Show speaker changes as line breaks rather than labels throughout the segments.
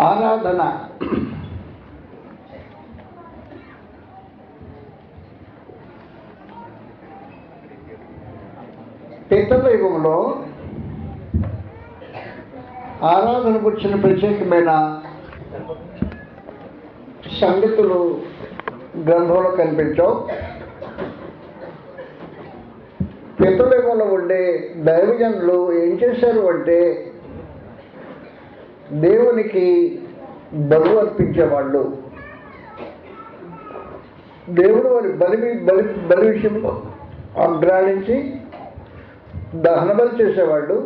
ఆరాధన పితృ యుగంలో ఆరాధన గురించిన ప్రత్యేకమైన సంగతులు గ్రంథంలో కనిపించవు. పితృయుగంలో ఉండే దైవజనులు ఏం చేశారు అంటే దేవునికి బలు అర్పించేవాళ్ళు. దేవుడు వారి బలి విషయంలో అగ్రాణించి దహన బలి చేసేవాళ్ళు.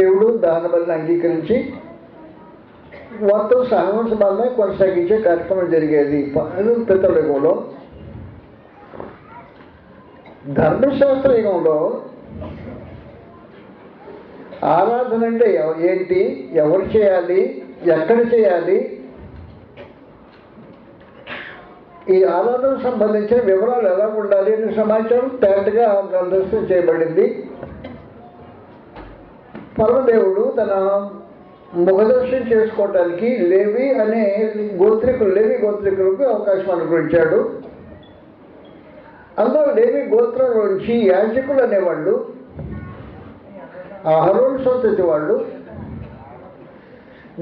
దేవుడు దహన బలిని అంగీకరించి వారితో సహవాస బాధ కొనసాగించే కార్యక్రమం జరిగేది పితృయుగంలో. ధర్మశాస్త్ర యుగంలో ఆరాధన అంటే ఏంటి, ఎవరు చేయాలి, ఎక్కడ చేయాలి, ఈ ఆరాధన సంబంధించిన వివరాలు ఎలా ఉండాలి అనే సమాచారం తేటగా గ్రంథస్థం చేయబడింది. పరమదేవుడు తన ముఖదర్శనం చేసుకోవటానికి లేవి గోత్రికులకు అవకాశం అనుగ్రహించాడు. అందులో లేవి గోత్రం నుంచి యాజకులు అనేవాళ్ళు, అహరోను సంతతి వాళ్ళు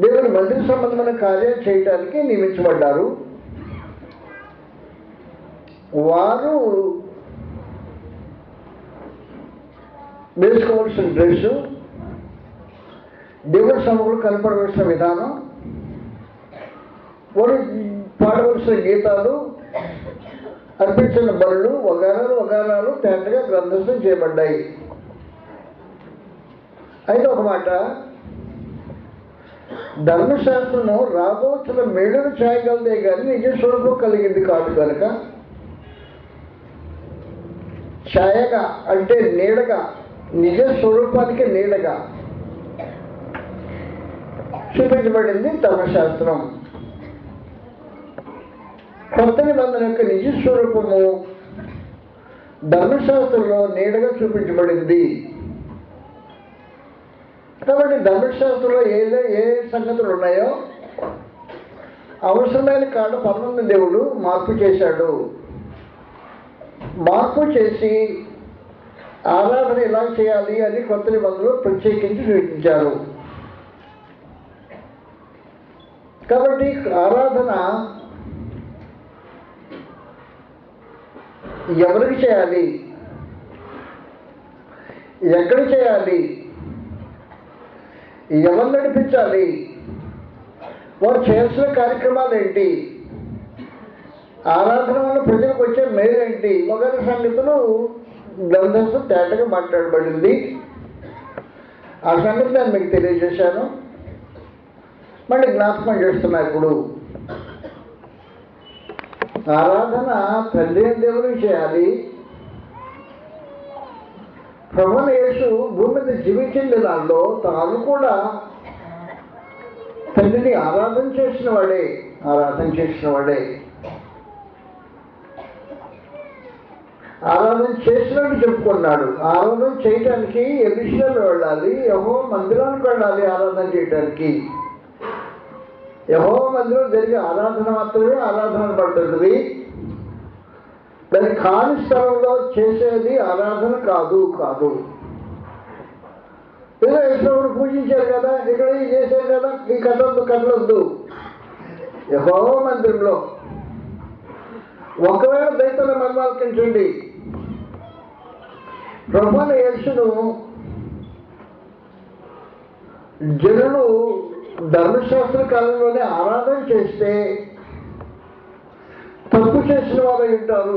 దేవుని మందిర సంబంధమైన కార్యాలు చేయడానికి నియమించబడ్డారు. వారు వేసుకోవాల్సిన డ్రెస్సు, దేవుడి సభలో కనపడవలసిన విధానం, వారు పాడవలసిన గీతాలు, అర్పించిన బలులు వగారాలు తేటగా గ్రంథస్థం చేయబడ్డాయి. అయితే ఒక మాట, ధర్మశాస్త్రం రాబోతున్న మేలును చేయగలదే కానీ నిజ స్వరూపం కలిగింది కాదు కనుక ఛాయగా అంటే నీడగా, నిజ స్వరూపానికి నీడగా చూపించబడింది ధర్మశాస్త్రం. కొత్త నిబంధన యొక్క నిజ స్వరూపము ధర్మశాస్త్రంలో నీడగా చూపించబడింది. కాబట్టి ధర్మశాస్త్రంలో ఏ సంగతులు ఉన్నాయో అవసరమైన కాడ పరమ దేవుడు మార్పు చేశాడు. మార్పు చేసి ఆరాధన ఎలా చేయాలి అని కొత్త నిబంధనలు ప్రత్యేకించి సూచించారు. కాబట్టి ఆరాధన ఎవరికి చేయాలి, ఎక్కడ చేయాలి, ఎవరు నడిపించాలి, వారు చేయాల్సిన కార్యక్రమాలు ఏంటి, ఆరాధన వల్ల ప్రజలకు వచ్చే మేలేంటి మొదటి సంగతులు గ్రంథస్థం తేటగా మాట్లాడబడింది. ఆ సంగతి నేను మీకు తెలియజేశాను. మళ్ళీ జ్ఞాపకం చేస్తున్నా. ఇప్పుడు ఆరాధన తండ్రి దేవుడికి చేయాలి. ప్రభువైన యేసు భూమి మీద జీవించిన దినాల్లో తాను కూడా తండ్రిని ఆరాధన చేసిన వాడే ఆరాధన చేసినట్టు చెప్పుకున్నాడు. ఆరాధన చేయటానికి యెరూషలేము వెళ్ళాలి, యెహోవా మందిరానికి వెళ్ళాలి. ఆరాధన చేయటానికి యెహోవా మందిరం జరిగే ఆరాధన మాత్రమే ఆరాధన పడుతుంది. దాని ఖాళీ స్థలంలో చేసేది ఆరాధన కాదు. ఏదో యెహోవాను పూజించారు కదా, ఇక్కడ చేశారు కదా, ఈ కథలొద్దు. యెహోవా మందిరంలో ఒకవేళ దైత్యుల మర్మాలకించండి. ప్రభువైన యేసును జనులు ధర్మశాస్త్ర కాలంలోనే ఆరాధన చేస్తే తప్పు చేసిన వారు ఉంటారు.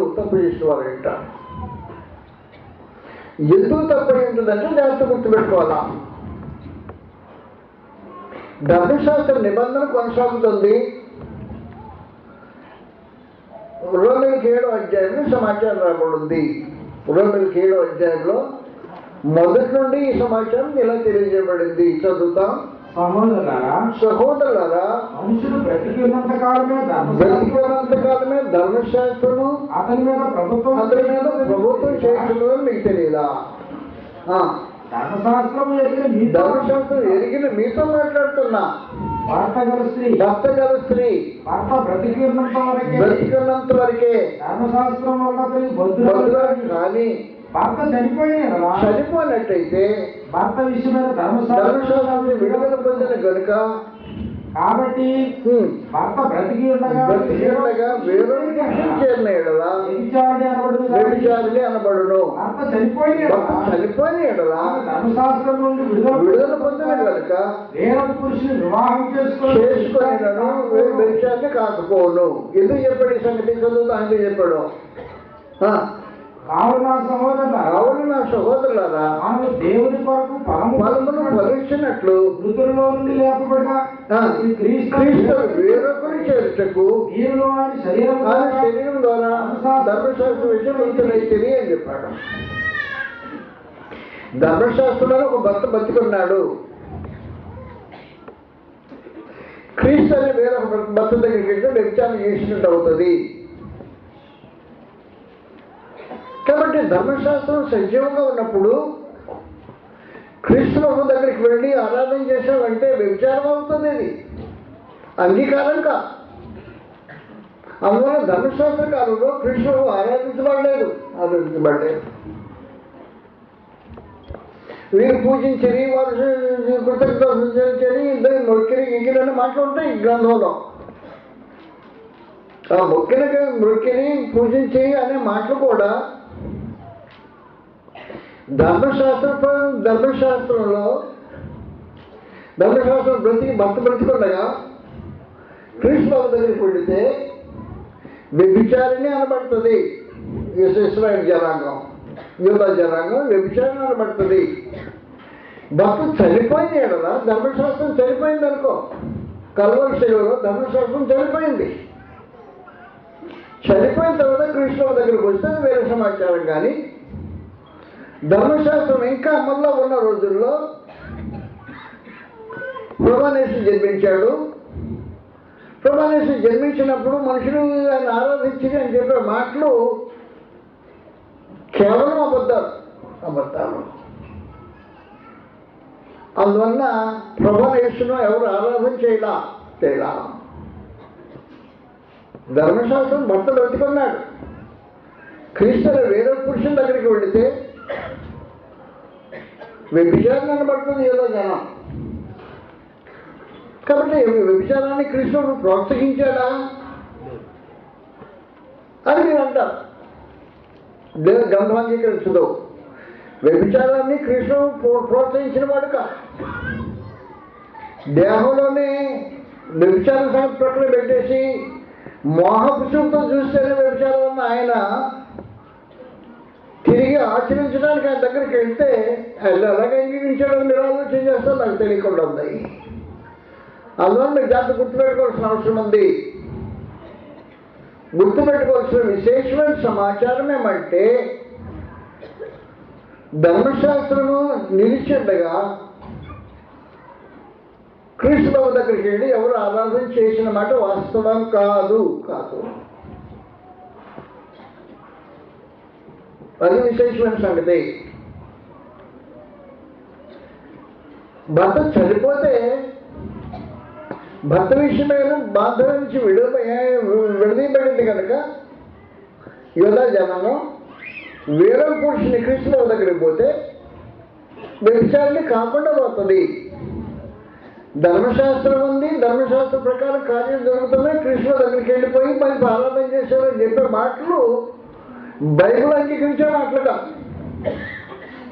ఎందుకు తప్పు అయి ఉంటుందంటే జాగ్రత్త గుర్తుపెట్టుకోవాలా. ధర్మశాస్త్ర నిబంధన కొనసాగుతుంది. రోమిలికి 7వ అధ్యాయంలో సమాచారం రాబడింది. రోమిలికి 7వ అధ్యాయంలో మొదటి నుండి ఈ సమాచారం ఇలా తెలియజేయబడింది. చదువుతాం. సహోదరులారా,
మనుషులు బ్రతికినంత కాలమే
ధర్మశాస్త్రము అతని మీద ప్రభుత్వం చేస్తుందని మీకు తెలియదా?
ధర్మశాస్త్రము ఎరిగిన మీతో
ధర్మశాస్త్రం ఎరిగిన మీతో మాట్లాడుతున్నా.
భర్త గల స్త్రీ
భర్త
బ్రతికినంత వరకే
బ్రతికున్నంత వరకే
ధర్మశాస్త్రం వల్ల
బదులాడు కానీ
భర్త
చనిపోయినట్టయితే
భర్త విషయమైన
ధర్మశాస్త్రం విడుదల పొందిన కనుక
కాబట్టి భర్త బ్రతికి ఉండగా
వేరొక చేరిన ఎడల వ్యభిచారిణి అనబడును.
భర్త చనిపోయిన
ఎడల
ధర్మశాస్త్రం నుండి
విడుదల పొందిన కనుక
వేరొక పురుషుని వివాహం చేసుకొని
వ్యభిచారిణి కాకపోను. ఎందుకు చెప్పాడు ఈ సంగతి? చదువుతా ఎందుకు చెప్పాడు?
కావున నా
సహోదరులారా,
మనము దేవుని కొరకు
ఫలమును ఫలించినట్లు
మృతులలో నుండి లేపబడిన
క్రీస్తు వేరొకరు చేర్చకు
ఆయన
శరీరం ద్వారా ధర్మశాస్త్ర విషయమైతే అని చెప్పాడు. ధర్మశాస్త్రంలో ఒక భర్త బతికున్నాడు. క్రీస్తు అని వేరొక భర్త దగ్గరికి వెళ్తే వ్యభిచారం చేసినట్టు అవుతుంది. కాబట్టి ధర్మశాస్త్రం సజీవంగా ఉన్నప్పుడు క్రీస్తు ప్రభు దగ్గరికి వెళ్ళి ఆరాధన చేసామంటే వ్యభిచారం అవుతుంది. ఇది అంగీకారం కాదు. అందువల్ల ధర్మశాస్త్ర కాలంలో క్రీస్తు ప్రభు ఆరాధించబడలేదు. వీరు పూజించని, వారు కృతజ్ఞతని, ఇద్దరు మొక్కిని ఇంకిలని మాటలు ఉంటాయి ఈ గ్రంథంలో. ఆ మొక్కిని పూజించి అనే మాటలు కూడా ధర్మశాస్త్రంలో భర్త బ్రతికుండగా క్రీస్తు దగ్గరికి వెళితే వ్యభిచారిణి అనబడుతుంది. ఇశ్రాయేలు జనాంగం, యూదా జనాంగం వ్యభిచారిణి అనబడుతుంది. భర్త చనిపోయింది ఎడలా ధర్మశాస్త్రం చనిపోయింది అనుకో. కల్వరి శిలువలో ధర్మశాస్త్రం చనిపోయింది. చనిపోయిన తర్వాత క్రీస్తు దగ్గరికి వస్తే వేరే సమాచారం. కానీ ధర్మశాస్త్రం ఇంకా అమల్లో ఉన్న రోజుల్లో ప్రభానేసు జన్మించాడు. ప్రభానేసు జన్మించినప్పుడు మనుషులు ఆయన ఆరాధించి అని చెప్పే మాటలు కేవలం అబద్ధాలు. అందువల్ల ప్రభానేసును ఎవరు ఆరాధన చేయలా. ధర్మశాస్త్రం భర్త బ్రతికున్నాడు. క్రీస్తుల వేరే పురుషుని దగ్గరికి వెళితే వ్యభిచారం అనబడుతుంది ఏదో జనం. కాబట్టి వ్యభిచారాన్ని కృష్ణుడు ప్రోత్సహించాడా అని మీరు అంటారు. గ్రంథాంగీకరించదు. వ్యభిచారాన్ని కృష్ణుడు ప్రోత్సహించిన వాడు కాదు. దేహంలోనే వ్యభిచార సంగతి ప్రక్కన పెట్టేసి మోహపురుషులతో చూస్తేనే వ్యభిచారం ఆయన తిరిగి ఆచరించడానికి ఆయన దగ్గరికి వెళ్తే ఆయన ఎలాగ అంగీకరించాడని మీరు ఆలోచన చేస్తే నాకు తెలియకుండా ఉంది. అందువల్ల మీరు జాగ్రత్త గుర్తుపెట్టుకోవాల్సిన అవసరం ఉంది. గుర్తుపెట్టుకోవాల్సిన విశేషమైన సమాచారం ఏమంటే ధర్మశాస్త్రము నిలిచిండగా క్రీస్తు బాబు దగ్గరికి వెళ్ళి ఎవరు ఆరాధన చేసిన మాట వాస్తవం కాదు. అది విశేషమైన సంగతి. భర్త చనిపోతే భర్త విషయమైన బాధ నుంచి విడదీయబడింది కనుక యోధా జనంలో వేరే పురుషుని క్రీస్తు దగ్గరికి పోతే వ్యభిచారిణి కాకుండా పోతుంది. ధర్మశాస్త్రం ఉంది, ధర్మశాస్త్ర ప్రకారం కార్యం జరుగుతున్నాయి. కృష్ణ దగ్గరికి వెళ్ళిపోయి మరి ఆరాధన చేశారని చెప్పే మాటలు బైబిల్ అంగీకరించే మాటలు కాదు.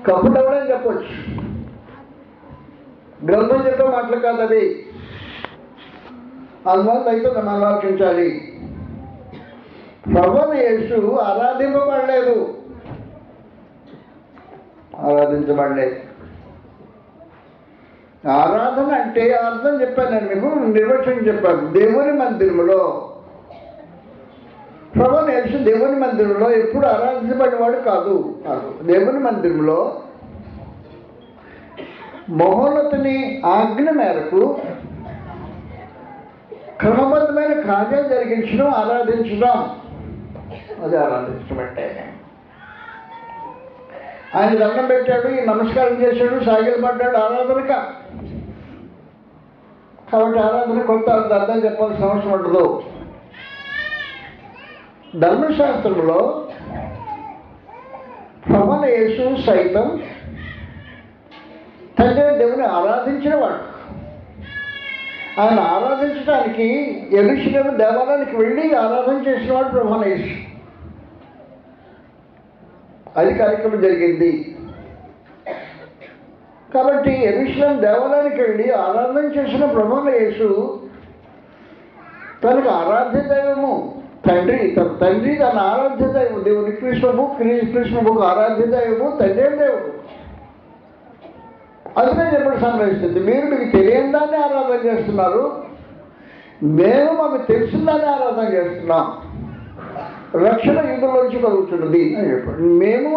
కప్పుడవడని చెప్పొచ్చు, గ్రంథం చెప్పే మాటలు కాదు అవి. అందువల్ల అయితే మనం ఆలోచించాలి. ప్రభువైన యేసు ఆరాధించబడలేదు. ఆరాధన అంటే అర్థం చెప్పాను నేను మీకు, నిర్వచనం చెప్పాను. దేవుని మందిరములో ప్రభువైన యేసు దేవుని మందిరంలో ఎప్పుడు ఆరాధించబడినవాడు కాదు. దేవుని మందిరంలో మహోన్నతుని ఆజ్ఞ మేరకు క్రమబద్ధమైన కార్యాలు జరిగించడం ఆరాధించడం. అది ఆరాధించడం అంటే ఆయన దండం పెట్టాడు, ఈ నమస్కారం చేశాడు, సాగిలు పడ్డాడు ఆరాధనక. కాబట్టి ఆరాధన కొంత అర్థం చెప్పాల్సిన అవసరం ఉండదు. ధర్మశాస్త్రంలో ప్రభువైన యేసు సైతం తండ్రి దేవుని ఆరాధించిన వాడు. ఆయన ఆరాధించడానికి యెరూషలేము దేవాలయానికి వెళ్ళి ఆరాధన చేసిన వాడు ప్రభువైన యేసు. అది కార్యక్రమం జరిగింది. కాబట్టి యెరూషలేము దేవాలయానికి వెళ్ళి ఆరాధన చేసిన ప్రభువైన యేసు తనకు ఆరాధ్య దైవము తండ్రి, తన తండ్రి తన ఆరాధ్య దైవం, దేవుని కృష్ణకు ఆరాధ్య దైవము తండ్రి దేవుడు. అందుకే చెప్పడం సంభవిస్తుంది, మీరు మీకు తెలియని దాన్ని ఆరాధన చేస్తున్నారు, మేము మాకు తెలిసిన దాన్ని ఆరాధన చేస్తున్నాం. రక్షణ యూదుల్లోంచి కలుగుతున్నది అని చెప్పాడు.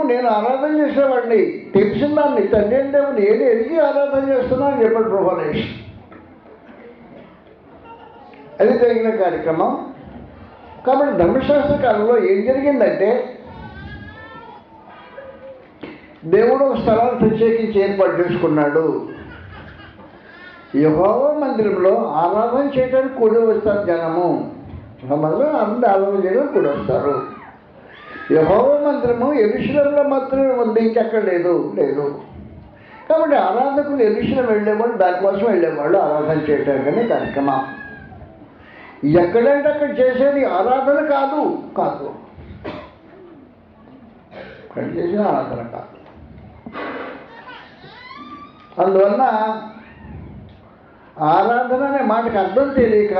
నేను ఆరాధన చేసేవాడిని, తెలిసిన దాన్ని తండ్రి దేవుని ఏది ఎరిగి ఆరాధన చేస్తున్నా అని చెప్పాడు ప్రభువైన యేసు. అది జరిగిన కార్యక్రమం. కాబట్టి ధర్మశాస్త్ర కాలంలో ఏం జరిగిందంటే, దేవుడు ఒక స్థలాన్ని ప్రత్యేకించి ఏర్పాటు చేసుకున్నాడు. యెహోవా మందిరంలో ఆరాధన చేయడానికి కూడి వస్తారు జనము. మందిరం అందరూ ఆరాధన చేయడానికి కూడి వస్తారు. యెహోవా మందిరము యెరూషలేములో మాత్రమే ఉంది, ఇంకెక్కడ లేదు. కాబట్టి ఆరాధకులు యెరూషలేము వెళ్ళేవాళ్ళు, దానికోసం వెళ్ళేవాళ్ళు ఆరాధన చేయటానికనే కార్యక్రమం. ఎక్కడంటే అక్కడ చేసేది ఆరాధన కాదు. అక్కడ చేసేది ఆరాధన కాదు. అందువల్ల ఆరాధన అనే మాటకు అర్థం తెలియక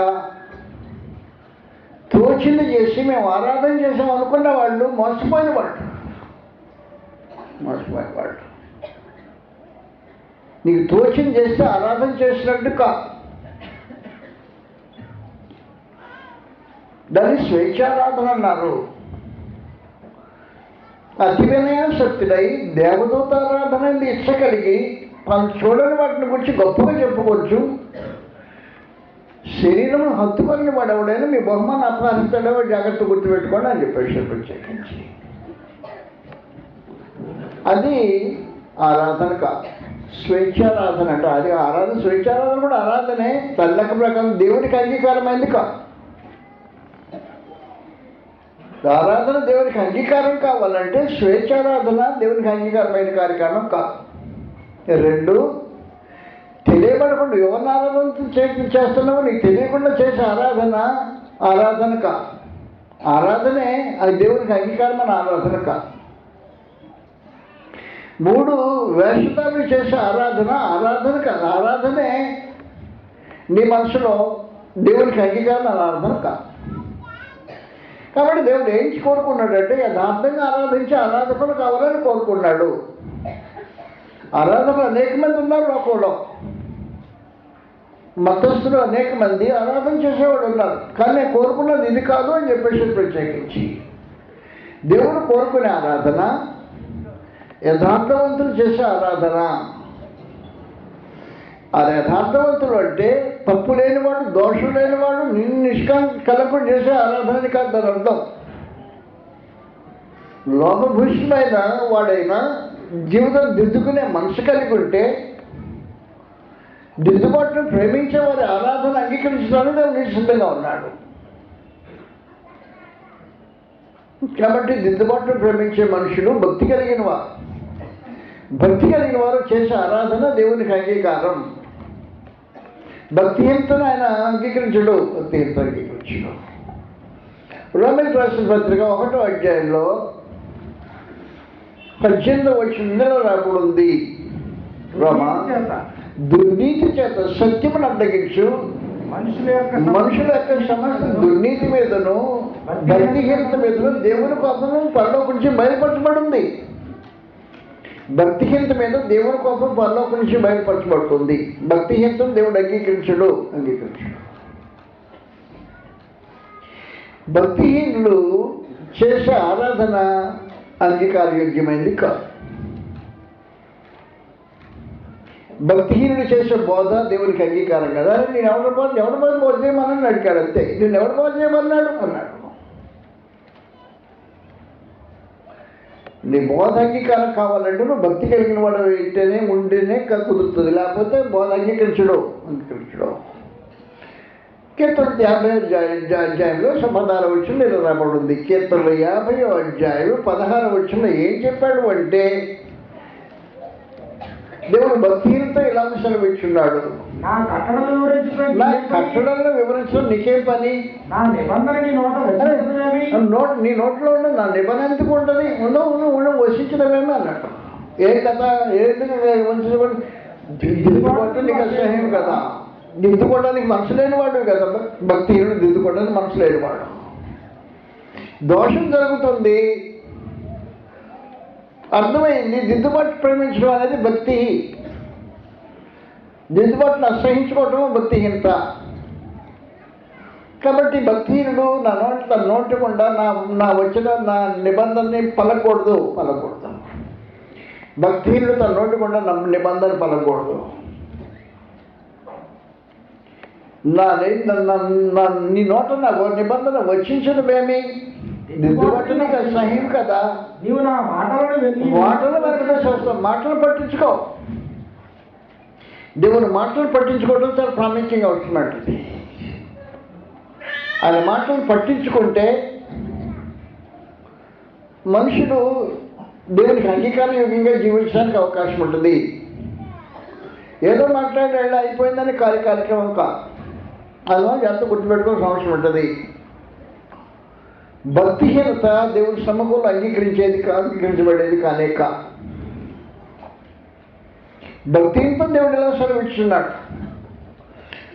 తోచింది చేసి మేము ఆరాధన చేసాం అనుకున్న వాళ్ళు మోసపోయిన వాళ్ళు. నీకు తోచింది చేస్తే ఆరాధన చేసినట్టు కాదు. దాన్ని స్వేచ్ఛారాధన అన్నారు. అతి వినయాసక్తుడై దేవదూతారాధన ఇచ్చ కలిగి మనం చూడని వాటిని గురించి గొప్పగా చెప్పుకోవచ్చు. శరీరం హత్తుకొని వాడెవడైనా మీ బహుమానం అపహరిస్తాడో జాగ్రత్త గుర్తుపెట్టుకోండి అని చెప్పేసి ప్రత్యేకించి. అది ఆరాధన కాదు, స్వేచ్ఛారాధన అంట. అది ఆరాధన, స్వేచ్ఛారాధన కూడా ఆరాధనే, తల్లక ప్రకారం దేవునికి అంగీకారమైంది కాదు. ఆరాధన దేవునికి అంగీకారం కావాలంటే స్వేచ్ఛారాధన దేవునికి అంగీకారమైన కార్యక్రమం కాదు. రెండు, తెలియబడకుండా ఎవరిని ఆరాధన చేస్తున్నావో నీకు తెలియకుండా చేసే ఆరాధన కాదు. ఆరాధనే అది దేవునికి అంగీకారమైన ఆరాధన కాదు. మూడు, వేషధారులు చేసే ఆరాధన కాదు. ఆరాధనే నీ మనసులో దేవునికి అంగీకారమైన ఆరాధన కాదు. కాబట్టి దేవుడు ఏం కోరుకున్నాడంటే యథార్థంగా ఆరాధించే ఆరాధకులు కావాలని కోరుకున్నాడు. ఆరాధకులు అనేక మంది ఉన్నారు లోకంలో, మతస్థులు అనేక మంది ఆరాధన చేసేవాడు ఉన్నారు. కానీ నేను కోరుకున్నది ఇది కాదు అని చెప్పేసి ప్రత్యేకించి దేవుడు కోరుకునే ఆరాధన యథార్థవంతులు చేసే ఆరాధన. ఆ యథార్థవంతులు అంటే తప్పు లేనివాడు, దోషం లేనివాడు, నిష్కలంకుడు చేసే ఆరాధనని కాదు దాని అర్థం. లోపభూషితమైన వాడైనా జీవితం దిద్దుకునే మనసు కలిగి ఉంటే దిద్దుబాటును ప్రేమించే వారి ఆరాధన అంగీకరించడానికి దేవుడు సిద్ధంగా ఉన్నాడు. కాబట్టి దిద్దుబాటును ప్రేమించే మనుషులు భక్తి కలిగిన వారు చేసే ఆరాధన దేవునికి అంగీకారం. భక్తిహీనతను ఆయన అంగీకరించడు. రోమన్ రాసిన పత్రిక 1వ అధ్యాయంలో 18వ వచనంలో రాకూడదు. దుర్నీతి చేత సత్యమును అడ్డగించు మనుషుల యొక్క సమస్త దుర్నీతి మీదను భక్తిహీనత మీదను దేవుని కోపము పరలోకం నుంచి బయలుపరచబడింది. భక్తిహీనత మీద దేవుని కోపం పరలోకం నుంచి బయలుపరచబడుతుంది. భక్తిహీనతను దేవుడు అంగీకరించడు. భక్తిహీనులు చేసే ఆరాధన అంగీకారయోగ్యమైంది కాదు. భక్తిహీనుడు చేసే బోధ దేవునికి అంగీకారం కదా. నేను ఎవరి బోధ చేయమని అడిగాడు అంతే. నేను ఎవరు బోధ చేయమన్నాడు అన్నాడు. నీ బోధ అంగీకారం కావాలంటే నువ్వు భక్తి కలిగిన వాడు ఉంటేనే కుదురుతుంది, లేకపోతే బోధ అంగీకరించడం. కీర్తన 50 అధ్యాయంలో 16 వచనం ఇలా రాబడింది. కీర్తనలో 50 అధ్యాయం 16 వచనం ఏం చెప్పాడు అంటే, దేవుడు భక్తితో ఇలా సెలవిచ్చున్నాడు,
నా కట్టడలను
వివరించడం నీకేం పని?
నా నిబంధన
నీ నోట్లో ఉన్న నా నిబంధన ఎందుకు ఉంటుంది? ఉండవు వసించడమేమో అన్నట్టు. ఏ కథ ఎందుకు వంచబడి దిద్దుకోవటం నీకు అసహ్యం కదా. దిద్దుకోవడానికి మనసు లేనివాడు కదా భక్తిహీనుడు, దిద్దుకోవడానికి మనసు లేనివాడు. దోషం జరుగుతుంది, అర్థమైంది. దిద్దుబాటు ప్రేమించడం అనేది భక్తి, దిద్దుబాటును అసహించుకోవటం భక్తిహీనత. కాబట్టి భక్తిహీనుడు తన నోటకుండా నా వచ్చిన నా నిబంధనని పలకూడదు. భక్తిహీనుడు తన నోటకుండా నా నిబంధన పలకూడదు. నీ నోట నా నిబంధన వచ్చించడమేమి? దిద్దుబాటు నీకు అసహ్యం కదా.
నీవు నా
మాటలు వెనకనే చేస్తావు. మాటలు పట్టించుకో. దేవుని మాటలు పట్టించుకోవడం చాలా ప్రాముఖ్యంగా వస్తున్నట్టు. ఆయన మాటలు పట్టించుకుంటే మనుషుడు దేవునికి అంగీకారయోగ్యంగా జీవించడానికి అవకాశం ఉంటుంది. ఏదో మాట్లాడి అయిపోయిందని కార్యక్రమం కాదు. అందువల్ల ఎంత గుర్తుపెట్టుకోవాల్సిన అవసరం ఉంటుంది. భక్తిహీనత దేవుని సమ్మకంలో అంగీకరించబడేది కానే కాదు. భక్తిహీనత దేవుడు ఎలా సెలవిస్తున్నాడు,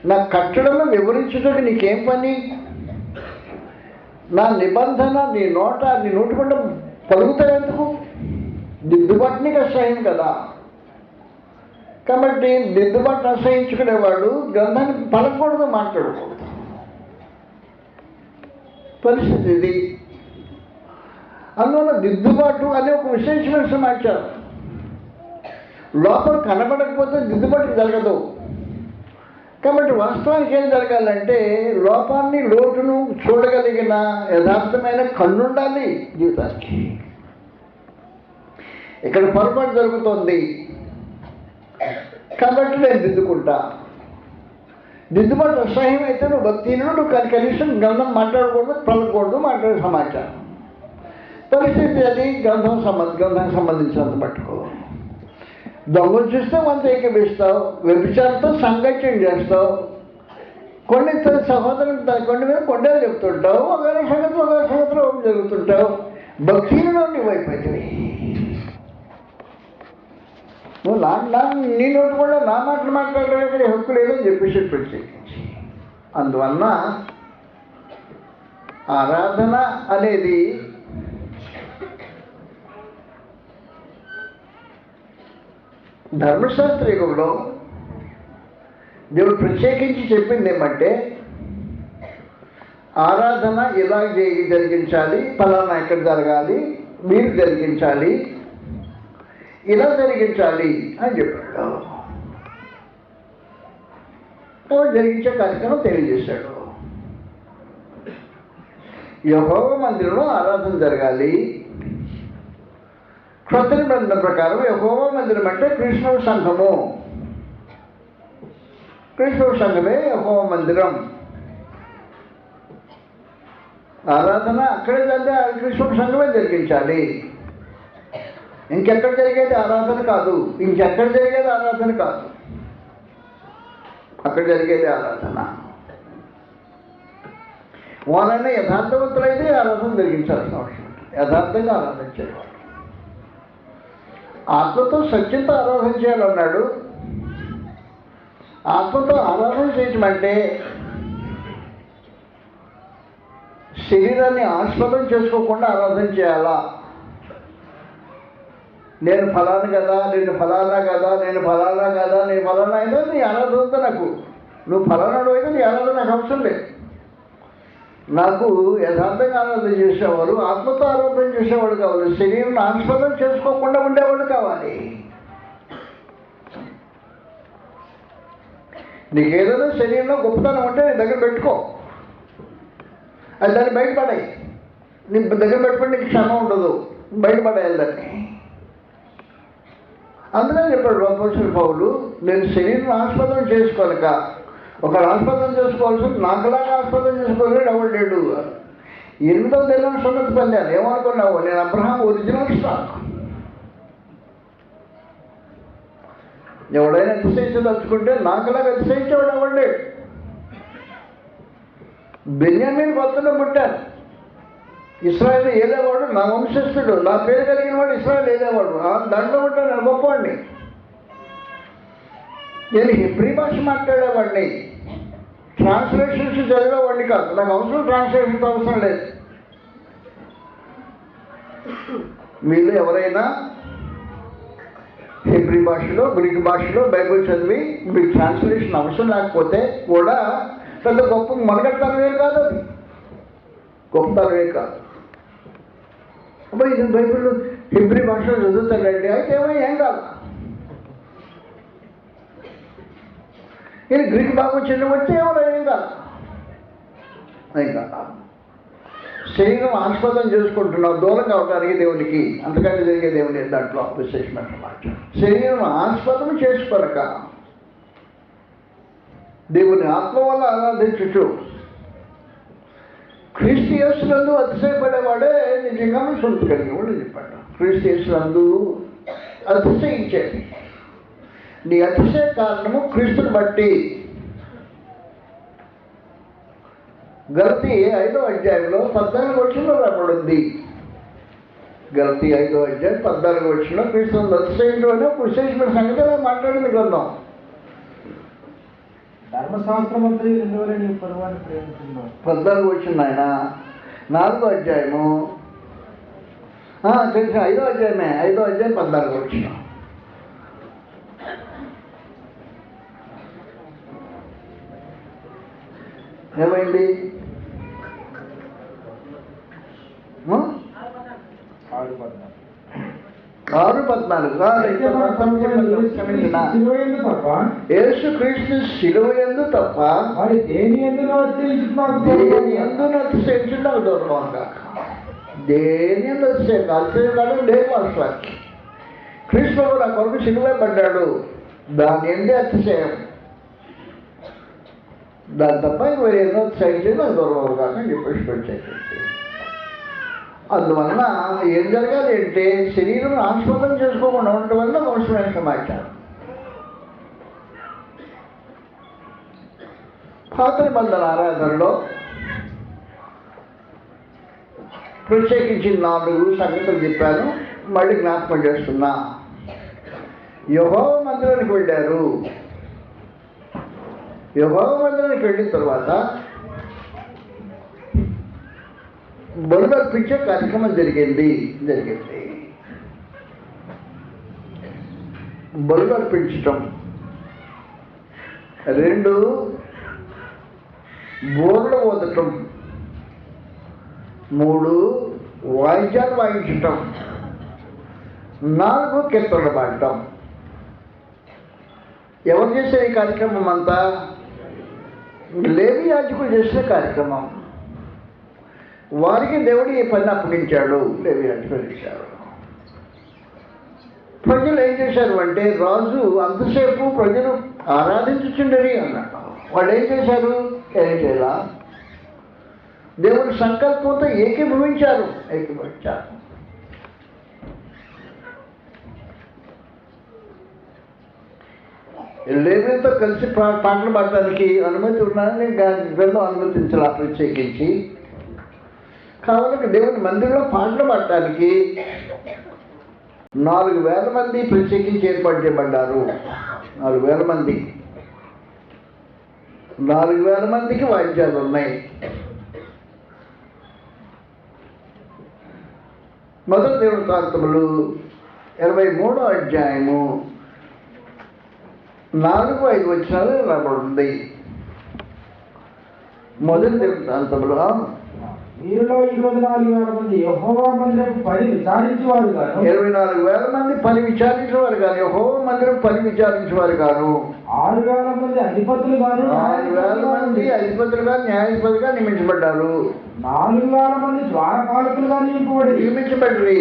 నా కట్టడలను వివరించడానికి నీకేం పని? నా నిబంధన నీ నోటుకుండా పలుకుతావు ఎందుకు? దిద్దుబాటు నీకు అసహ్యం కదా. కాబట్టి దిద్దుబాటును అసహించుకునేవాడు గ్రంథాన్ని పలకూడదు, మాట్లాడకూడదు. పరిస్థితి ఇది. అందువల్ల దిద్దుబాటు అనే ఒక విశేషమైన సమాచారం. లోపల కనబడకపోతే దిద్దుబాటు జరగదు. కాబట్టి వాస్తవానికి ఏం జరగాలంటే లోపాన్ని లోటును చూడగలిగిన యథార్థమైన కన్నుండాలి జీవితానికి. ఇక్కడ పొరపాటు జరుగుతోంది కాబట్టి నేను దిద్దుకుంటా. దిద్దుబాటు అసహ్యం అయితే నువ్వు భక్తిహీనుడు, కనీసం గ్రంథం మాట్లాడకూడదు, పలకూడదు, మాట్లాడే సమాచారం. పరిస్థితి అది గ్రంథానికి సంబంధించినంత మట్టుకు. దొంగలు చూస్తే వంత ఏకీపిస్తావు, వ్యభిచారంతో సంఘటన చేస్తావు, కొన్ని సహోదరులు మీద కొండలు చెప్తుంటావు, ఒకవేళ సంగతులు జరుగుతుంటావు. భక్తిహీనుడు నువ్వు అయిపోతుంది. నువ్వు నీ నోటు కూడా నా మాటలు మాట్లాడడానికి హక్కు లేదని చెప్పేసి ప్రత్యేకించి. అందువలన ఆరాధన అనేది ధర్మశాస్త్ర యుగంలో దేవుడు ప్రత్యేకించి చెప్పింది ఏమంటే, ఆరాధన ఇలా జరిగించాలి, ఫలానా ఎక్కడ జరగాలి, మీరు జరిగించాలి, ఇలా జరిగించాలి అని చెప్పాడు. కాబట్టి జరిగించే కార్యక్రమం తెలియజేశాడు. యెహోవా మందిరంలో ఆరాధన జరగాలి. క్రొత్త నిబంధన ప్రకారం యెహోవా మందిరం అంటే క్రీస్తు సంఘము. క్రీస్తు సంఘమే యెహోవా మందిరం. ఆరాధన అక్కడే జరిగే క్రీస్తు సంఘమే జరిగించాలి. ఇంకెక్కడ జరిగేది ఆరాధన కాదు, ఇంకెక్కడ జరిగేది ఆరాధన కాదు, అక్కడ జరిగేది ఆరాధన. వాళ్ళైనా యథార్థవంతులైతే ఆరాధన జరిగించాల్సిన అవసరం ఉంటుంది. యథార్థంగా ఆరాధన చేయాలి, ఆత్మతో సత్యంతో ఆరాధన చేయాలన్నాడు. ఆత్మతో ఆరాధన చేయటం అంటే శరీరాన్ని ఆస్పదం చేసుకోకుండా ఆరాధన చేయాలా. నేను ఫలానా కదా, నేను ఫలానా కదా, నేను ఫలానా కదా, నేను ఫలానా అయినా నీ ఆరాధనతో నాకు, నువ్వు ఫలానాడు అయితే నీ ఆరాధన నాకు అవసరం లేదు. నాకు యథార్థంగా ఆరాధన చేసేవారు, ఆత్మతో ఆరాధన చేసేవాడు కావాలి. శరీరం ఆస్పదం చేసుకోకుండా ఉండేవాడు కావాలి. నీకు ఏదైనా శరీరంలో గొప్పతనం ఉంటే నీ దగ్గర పెట్టుకో, అది దాన్ని బయటపడాయి. నీ దగ్గర పెట్టుకుంటే నీకు క్షమ ఉండదు. బయటపడేయాలని. అందుకని చెప్పాడు అపోస్తలుడు పౌలు, నేను శరీరం ఆస్పదం చేసుకోలేక, ఒకరు ఆస్పదం చేసుకోవాల్సి నాకులాగా ఆస్పదం చేసుకోలేడు ఎవరు లేడు. 8వ దినం సున్నతి పొందాను. ఏమనుకున్నావు? నేను అబ్రహాం ఒరిజినల్ స్టాక్. ఎవడైనా అతిశయించదలుచుకుంటే నాకులాగా అతిశయించేవాడు ఎవరు లేడు. బెన్యామీన్ కొత్తలో పుట్టాను. ఇశ్రాయేలు ఏలేవాడు నా వంశస్థుడు, నా పేరు కలిగిన వాడు ఇశ్రాయేలు ఏలేవాడు. దాంట్లో ఉంటాను నేను గొప్పవాడిని. నేను హెబ్రీ భాష మాట్లాడేవాడిని, ట్రాన్స్లేషన్స్ చదివేవాడిని కాదు. నాకు అవసరం ట్రాన్స్లేషన్స్ అవసరం లేదు. మీరు ఎవరైనా హెబ్రీ భాషలో, గ్రీక్ భాషలో బైబిల్ చదివి మీకు ట్రాన్స్లేషన్ అవసరం లేకపోతే కూడా పెద్ద గొప్ప మనగడతనమే కాదు, అది గొప్పతనమే కాదు. అబ్బాయి ఇది బైబిల్ హెబ్రీ భాషలో చదువుతాడండి, అయితే ఏం కాదు. ఇది గ్రీక్ భాష చిన్న వచ్చి ఏం కాదు. శరీరం ఆస్పదం చేసుకుంటున్నావు దూరంగా అవడానికి దేవునికి, అంతకంటే జరిగే దేవుని దాంట్లో విశేషమైన మాట. శరీరం ఆస్పదం చేసుకోనక దేవుని ఆత్మ వల్ల ఆరాధించుచు క్రీస్తు యేసునందు అతిశయపడేవాడే నిజంగా సొంత కలిగిన వాడు చెప్పాడు. క్రీస్తు యేసునందు అతిశయించేది. నీ అతిశయ కారణము క్రీస్తుని బట్టి. గలతీ 5వ అధ్యాయంలో 14వ వచనంలో రాబడింది. గలతీ 5వ అధ్యాయం 14వ వచనంలో క్రీస్తుని అతిశయించడం అనే ఒక విశేషమైన సంగతి మాట్లాడింది గ్రంథం.
ధర్మశాస్త్రమంతా రెండువలే నీ పొరుగువాని ప్రేమిస్తున్నావు.
14వ వచనం ఆయన 4వ అధ్యాయము తెలిసిన 5వ అధ్యాయమే, 5వ అధ్యాయం 14వ వచనం. ఏమైంది? 6:14 యేసు క్రీస్తు శిలువ యందు తప్ప
దేని యందును
అతిశయించుట నాకు దూరం కాక. దేని యందు అతిశయం లేదు వాస్తవానికి. క్రీస్తు నా కొరకు శిలువే పడ్డాడు, దాని ఎందే అతిశయం. దాని తప్ప మరి ఎన్నో అతిశయించేది నాకు దూరం కాక అని చెప్పేసి పెట్టేసి. అందువలన ఏం జరగాలి అంటే శరీరం ఆస్పదం చేసుకోకుండా ఉండటం వల్ల అవసరమైన సమాచారం. పాత నిబంధన ఆరాధనలో ప్రత్యేకించి 4 సంగతులు చెప్పాను, మళ్ళీ జ్ఞాపకం చేస్తున్నా. యెహోవా మందిరానికి వెళ్ళారు. యెహోవా మందిరానికి వెళ్ళిన తర్వాత బలులు అర్పించే కార్యక్రమం జరిగింది. బలులు అర్పించటం, 2 బోర్లు ఊదటం, 3 వాయిద్యాలు వాయించటం, 4 కీర్తనలు పాడటం. ఎవరు చేసే ఈ కార్యక్రమం అంతా? లేవి యాజకులు చేసిన కార్యక్రమం. వారికి దేవుడు ఈ పని అప్పగించాడు, లేవి యాజకులు ఇచ్చారు. ప్రజలు ఏం చేశారు అంటే, రాజు అంతసేపు ప్రజలు ఆరాధించుచుండరి అన్నాడు. వాళ్ళు ఏం చేశారు? ఏం చేయాల? దేవుడి సంకల్పంతో ఏకీభవించారు. లేవితో కలిసి పాటలు పాడటానికి అనుమతి ఉన్నానని గ్రంథం అనుమతించాలి ప్రత్యేకించి. కావాలంటే దేవుని మందిరంలో పాటలు పాడటానికి 4,000 మంది ప్రత్యేకించి ఏర్పాటు చేయబడ్డారు. 4,000 మంది, 4,000 మందికి వాయిద్యాలు ఉన్నాయి. మొదటి దినవృత్తాంతములు 23వ అధ్యాయము 4-5 వచనాలు రాబడింది. మొదటి దినవృత్తాంతములు
వీరిలో 24,000 మంది యెహోవా మందిరపు పని విచారించేవారు గాను,
24,000 మంది పని విచారించేవారు గాను, యెహోవా మందిరం పని విచారించేవారు గాను,
6,000 మంది అధిపతులు గాను,
6,000 మంది అధిపతులుగా న్యాయాధిపతిగా నియమించబడ్డారు.
4,000 మంది ద్వారపాలకులుగా నియమించబడి.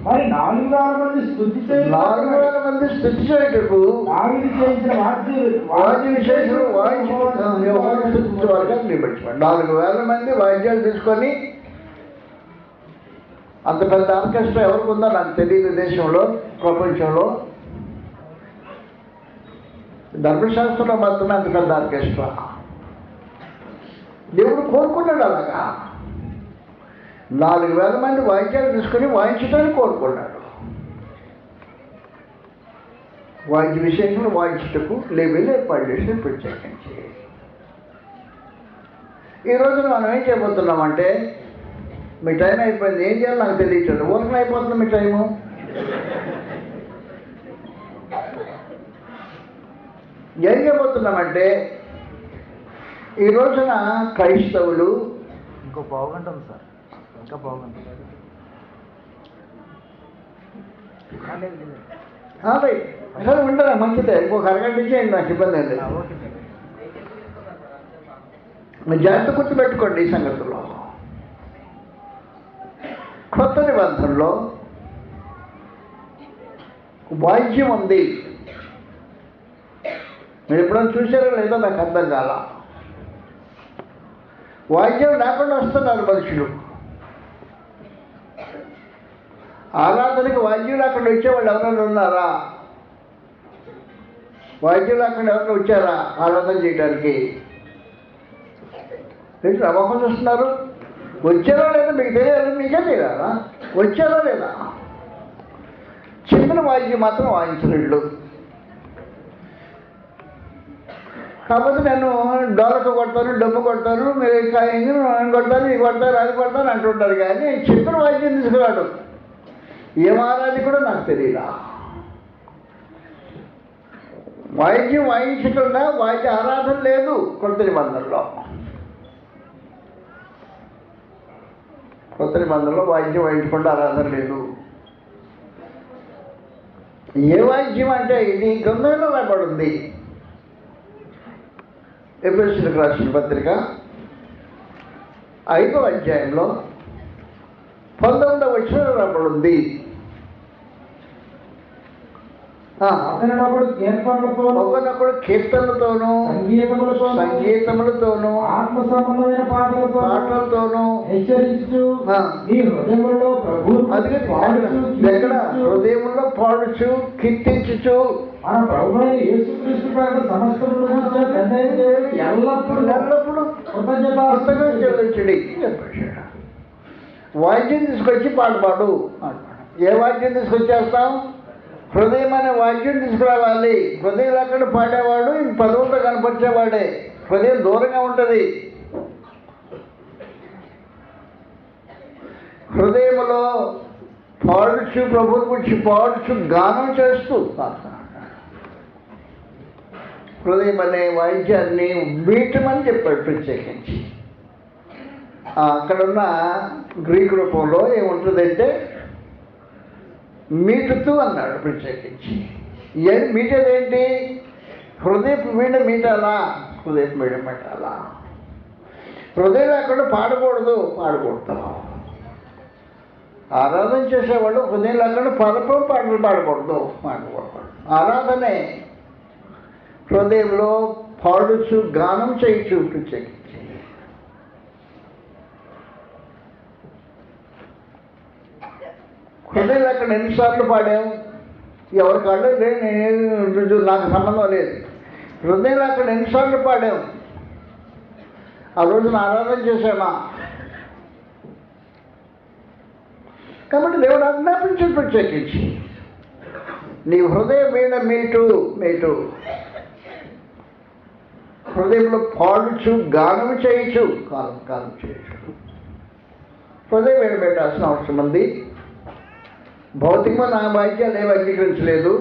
మరి 4,000 మంది స్తుతి చేయుటకు
4,000 మంది స్తుతి చేయుటకు
దావీదు చేయించిన
వాద్య విశేషులు వాయించి స్తుతించే వారిగా నియమించాడు. 4,000 మంది వాయిద్యాలు తీసుకొని, అంత పెద్ద ఆర్కెస్ట్రా ఎవరికి ఉందో నాకు తెలియదు దేశంలో, ప్రపంచంలో. ధర్మశాస్త్రంలో మాత్రమే అంత పెద్ద ఆర్కెస్ట్రా. దేవుడు కోరుకున్నాడు అలాగా. 4,000 మంది వాయిద్యాలు తీసుకొని వాయించడానికి కోరుకున్నాడు. వాయిద్య విశేషంలో వాయించుటకు లేవీలు ఏర్పాటు చేసి ప్రత్యేకించి. ఈ రోజున మనం ఏం చేయబోతున్నామంటే, మీ టైం అయిపోయింది, ఏం చేయాలో నాకు తెలియట్లేదు. ఊరికి అయిపోతుంది మీ టైము. ఏం చేయబోతున్నామంటే, ఈ రోజున క్రైస్తవులు
ఇంకో పావుగంట ఉంది సార్, ఇంకా పావుగంట.
అసలు ఉంటారా? మంచిదే, ఇంకొక అరగంట ఇచ్చేయండి, నాకు ఇబ్బంది లేదు. మీరు జాగ్రత్త గుర్తుపెట్టుకోండి ఈ సంగతిలో. కొత్త నిబంధనలో వాయిద్యం ఉంది. మీరు ఎప్పుడైనా చూసారో లేదో నాకు అర్థం కాల. వాయిద్యం లేకుండా వస్తున్నారు మనుషులు. ఆరాధనకి వాయిద్యం లేకుండా వచ్చేవాళ్ళు ఎవరైనా ఉన్నారా? వాయిద్యం లేకుండా ఎవరైనా వచ్చారా ఆరాధన చేయడానికి? నమ్మకం చూస్తున్నారు. వచ్చారో లేదా మీకు తెలియాలి, మీకే తెలియాలా వచ్చారో లేదా? చెప్పిన వాయిద్యం మాత్రం వాయించలేళ్ళు. కాకపోతే నేను డోలక కొడతాను, డబ్బు కొడతాను, మీరు కొడతాను, ఇది కొడతారు, అది కొడతాను అంటుంటారు. కానీ చెప్పిన వాయిద్యం తీసుకురాడు. ఏం ఆరాధకుడో నాకు తెలియదా. వాయిద్యం వాయించకుండా వాయిద్య ఆరాధన లేదు కొత్త నిబంధనలో. కొత్త నిబంధనలో వాయిద్యం వాయించకుండా ఆరాధన లేదు. ఏ వాయిద్యం అంటే ఇది గ్రంథంలో రాబడింది. ఎఫెసీయులకు రాసిన పత్రిక 5వ అధ్యాయంలో 19వ వచనంలో రాబడింది.
ఒకనొకడు
కీర్తనలతోనూ సంగీతములతోనూ
ఆత్మ సంబంధమైన
పాటలతోనూ
హెచ్చరించుచు మీ హృదయములో ప్రభువు
ఎక్కడ హృదయంలో పాడుచు కీర్తించుచు
మన ప్రభువైన యేసుక్రీస్తు పేరిట సమస్తమును ఎల్లప్పుడూ
కృతజ్ఞతాస్తుతులు చెల్లించుడి. వాయిద్యం తీసుకొచ్చి పాడు. ఏ వాయిద్యం తీసుకొచ్చేస్తాం? హృదయం అనే వాక్యం తీసుకురావాలి. హృదయం లేకుండా పాడేవాడు పదవులతో కనపరిచేవాడే. హృదయం దూరంగా ఉంటుంది. హృదయంలో పాడుచు, ప్రభువుని గురించి పాడుచు, గానం చేస్తూ హృదయం అనే వాయిద్యాన్ని వీటమని చెప్పాడు ప్రత్యేకించి. అక్కడున్న గ్రీకు రూపంలో ఏముంటుందంటే మీటుతూ అన్నాడు ప్రత్యేకించి. మీటేదేంటి? హృదయపు వీణ మీటాలా, హృదయపు వీణ మీటాలా. హృదయం లేకుండా పాడకూడదు. ఆరాధన చేసేవాళ్ళు హృదయం లేకుండా పాటలు పాడకూడదు. ఆరాధనే హృదయంలో పాడుచు, గానం చేయొచ్చు ప్రత్యేకించి. హృదయం లేకుండా ఎన్నిసార్లు పాడాం? ఎవరి కాళ్ళు నాకు సంబంధం లేదు. హృదయం లేకుండా ఎన్నిసార్లు పాడాం? ఆ రోజున ఆరాధన చేసామా? కాబట్టి దేవుడు ఆజ్ఞాపించి ప్రత్యేకించి నీ హృదయం మీద మీటు హృదయంలో పాడుచు, గానం చేయొచ్చు, గానం చేయొచ్చు. హృదయం మీద పెట్టాల్సిన అవసరం ఉంది. భౌతికమైన నా వాక్యాలు ఏమి అంగీకరించలేదు.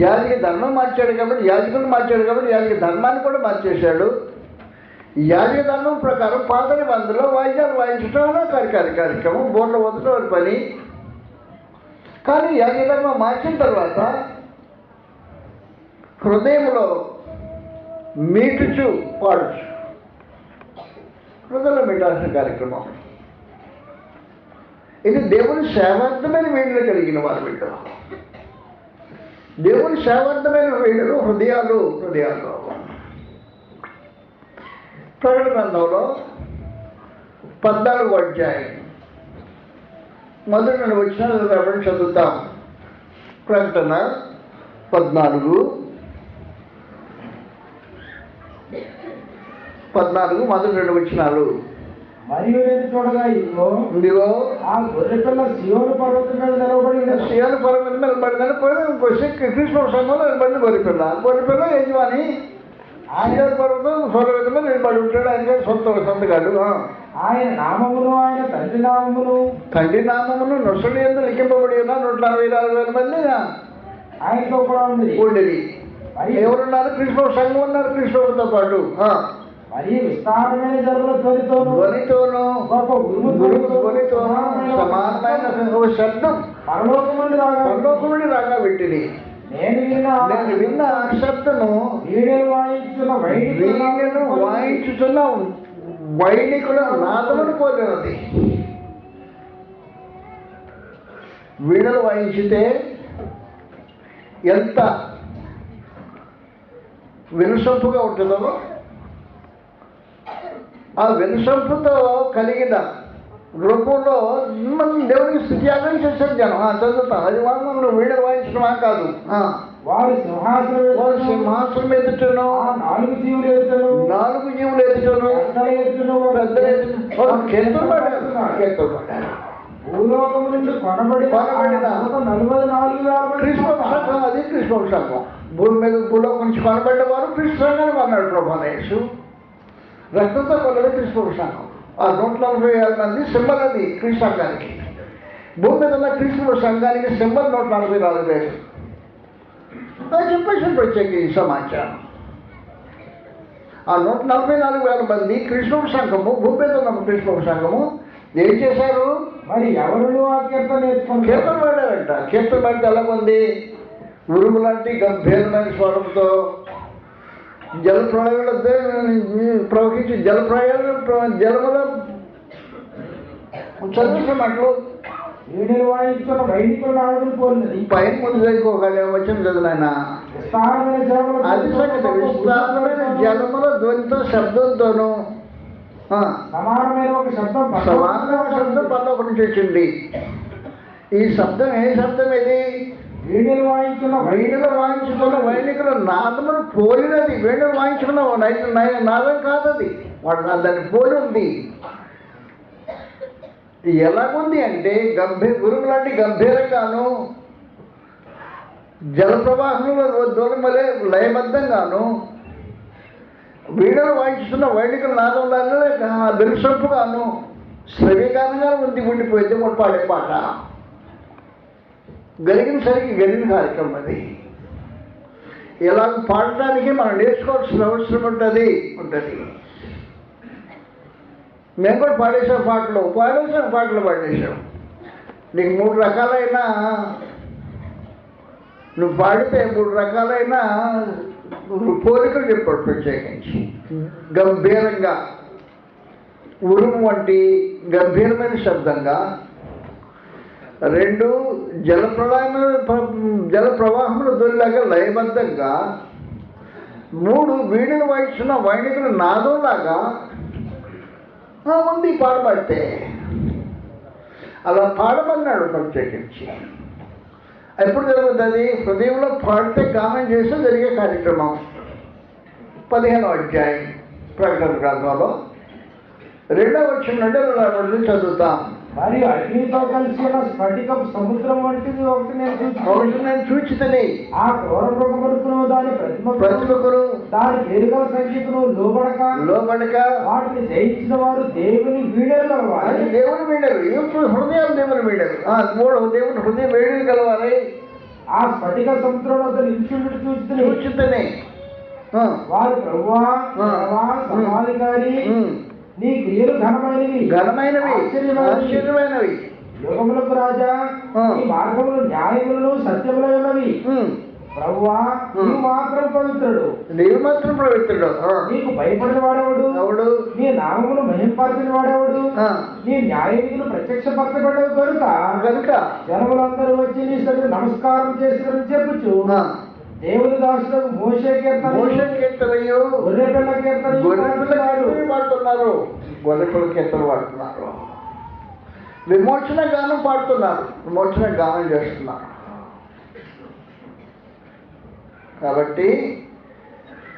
యాజక ధర్మం మార్చాడు కాబట్టి, యాజకులు మార్చాడు కాబట్టి యాజక ధర్మాన్ని కూడా మార్చేశాడు. యాజక ధర్మం ప్రకారం పాత నిబంధనలో వాయిద్యాలు వాయించడం కార్యక్రమం, బోర్ల వదలడం పని. కానీ యాజక ధర్మం మార్చిన తర్వాత హృదయంలో మీటుచు, పాడుచు, హృదయంలో మీటాల్సిన కార్యక్రమం. ఇది దేవుని సేవార్థమైన వీణులు కలిగిన వారు వీళ్ళు. దేవుని సేవార్థమైన వీణులు హృదయాలు. ప్రకటన గ్రంథంలో 14వ అధ్యాయం మొదటి నుండి వచ్చిన చదువుతాం. ప్రకటన 14 మొదటి 2 వచనాలు.
మరియు నేను చూడగా ఇదిగో ఆ గొర్రెపిల్ల సియోను పర్వతం మీద నిలబడి కృష్ణ సంఘంలో నిలబడిన గొర్రెపిల్ల యజమాని సియోను పర్వతం సొలవేద మీద నిలబడి ఉంటాడు. ఆయన సొంతగాడు. ఆయన నామమును ఆయన తండ్రి నామమును నొసలి ఎందు లిఖింపబడి ఉన్న 144,000 మంది ఆయనతో కూడా ఉండేది. ఎవరున్నారు? కృష్ణ సంఘం ఉన్నారు కృష్ణతో పాటు. మరియు విస్తారమైన జనుల ధ్వనితోను గొప్ప ఉరుముతోను సమానమైన శబ్దం పరలోకం నుండి రాగా పెట్టింది. నేను విన్న ఆ శబ్దము వీణలు వాయించుచున్న వైణికుల నాదమును పోలినది. వీణలు వాయించితే ఎంత వినసొంపుగా ఉంటుందో, ఆ వినసొంపుతో కలిగిన రూపంలో మనం దేవునికి స్థుతియాగం చేశారు జనం. చదువుతాం. అది మనం వీణలు వాయించడమా కాదు. వారు సింహాసనం ఎదుటను 4 జీవులు ఎదుటను పెద్దలు ఎదుటను భూలోకము నుండి కొనబడిన 44,000 కృష్ణ సంఘం. అది కృష్ణ సంఘం. భూలోకం నుంచి కొనబడిన వారు కృష్ణ సంఘాన్ని అన్నాడు ప్రభానేసు. రక్తంతో కొన్నది కృష్ణ సంఘం. ఆ 140,000 మంది సింబల్ అది కృష్ణ సంఘానికి. భూమి మీద ఉన్న కృష్ణ సంఘానికి సింబల్ 144,000 అని చెప్పేసి ప్రత్యేక ఈ సమాచారం. ఆ 144,000 మంది కృష్ణ సంఘము, భూమి మీద ఉన్న కృష్ణ సంఘము ఏం చేశారు? మరి ఎవరు ఆ కీర్తన పాడారంట. కీర్తన పాడితే ఎలా ఉంది? ఉరుము లాంటి గంభీరమైన స్వరంతో జలప్రళయంలో ప్రవహించి జలముల చదువుతున్నట్లు వీడిని వాయించుకున్న వైదికుల నాదులు పోలినది. పైన ముందు చదువుకోగలి వచ్చిన చదువునైనా అది సంగతి. విస్తారమైన జలముల ధ్వనితో శబ్దంతోనూ సమానమైన ఒక శబ్దం పరలోకం నుంచి వచ్చింది. ఈ శబ్దం ఏ శబ్దం ఇది? వీణులు వాయించుకున్న వైణికుల నాదమును పోలినది. వీణులు వాయించుకున్న నాదం కాదది, వాడు దాన్ని పోలి ఉంది. ఎలాగుంది అంటే గురువు లాంటి గంభీరంగాను, జలప్రవాహంలో దూరమలే లయబద్ధంగాను, వీణులు వాయించుతున్న వైణికుల నాదంలాగా వెలుసొంపుగాను శ్రవ్యగానంగా ఉండిపోయింది. ఒక పాడే పాట గలిగిన కార్యక్రమం అది. ఇలా పాడటానికి మనం నేర్చుకోవాల్సిన అవసరం ఉంటుంది. మేము కూడా పాడేసాం పాటలు పాడేసాం. నీకు 3 రకాలైన నువ్వు పాడితే 3 రకాలైన పోలికలు చెప్పాడు ప్రత్యేకించి. గంభీరంగా ఉరుము వంటి గంభీరమైన శబ్దంగా, 2 జలప్రవాహముల దొరిలాగా లయబద్ధంగా, 3 వీణులు వాయించిన వైణికుల నాదంలాగా ఉంది పాడబడితే. అలా పాడమన్నాడు ప్రత్యేకించి. ఎప్పుడు జరుగుతుంది? హృదయంలో పాడితే గానం చేస్తే జరిగే కార్యక్రమం. 15వ అధ్యాయం ప్రకటన గ్రంథంలో 2వ వచనం నుండి చదువుతాం. మరియు అగ్నితో కలిసి ఉన్న స్ఫటికం సముద్రం వంటిది ఒకటి నేను చూచితిని. ఆ క్రూర మృగమును దాని ప్రతిమకును దాని పేరుగల సంఖ్యకును లోబడక వాటిని జయించిన వారు దేవుని వీడలు కలవాలి. దేవుని వీడలు హృదయాలు, దేవుని వీడలు. 3 దేవుని హృదయ వేడులు కలవాలి. ఆ స్ఫటిక సముద్రంలో నిల్చుండి చూచితిని. వారు ప్రభువా సమాధికారి, నీ క్రియలు ఘనమైనవి యుగములకు రాజా, నీ మార్గములు న్యాయములను సత్యములైనవి.
ప్రభువా నీవు మాత్రం పవిత్రుడు,
నీవు మాత్రం పవిత్రుడు.
నీకు భయపడిన వాడెవడు?
ఎవడు?
నీ నామమును మహింపరిచిన వాడెవడు? నీ న్యాయ విధులు ప్రత్యక్షపరచబడవు కనుక జనములందరూ వచ్చి నీ సన్నిధిని నమస్కారం చేస్తారని చెప్పుచు దేవుని దాసులకు మోషే
కీర్తనయు
గొర్రెపిల్ల కీర్తన
పాడుతున్నారు. గొర్రెపిల్ల కీర్తన పాడుతున్నారు. విమోచన గానం పాడుతున్నారు. విమోచన గానం చేస్తున్నారు. కాబట్టి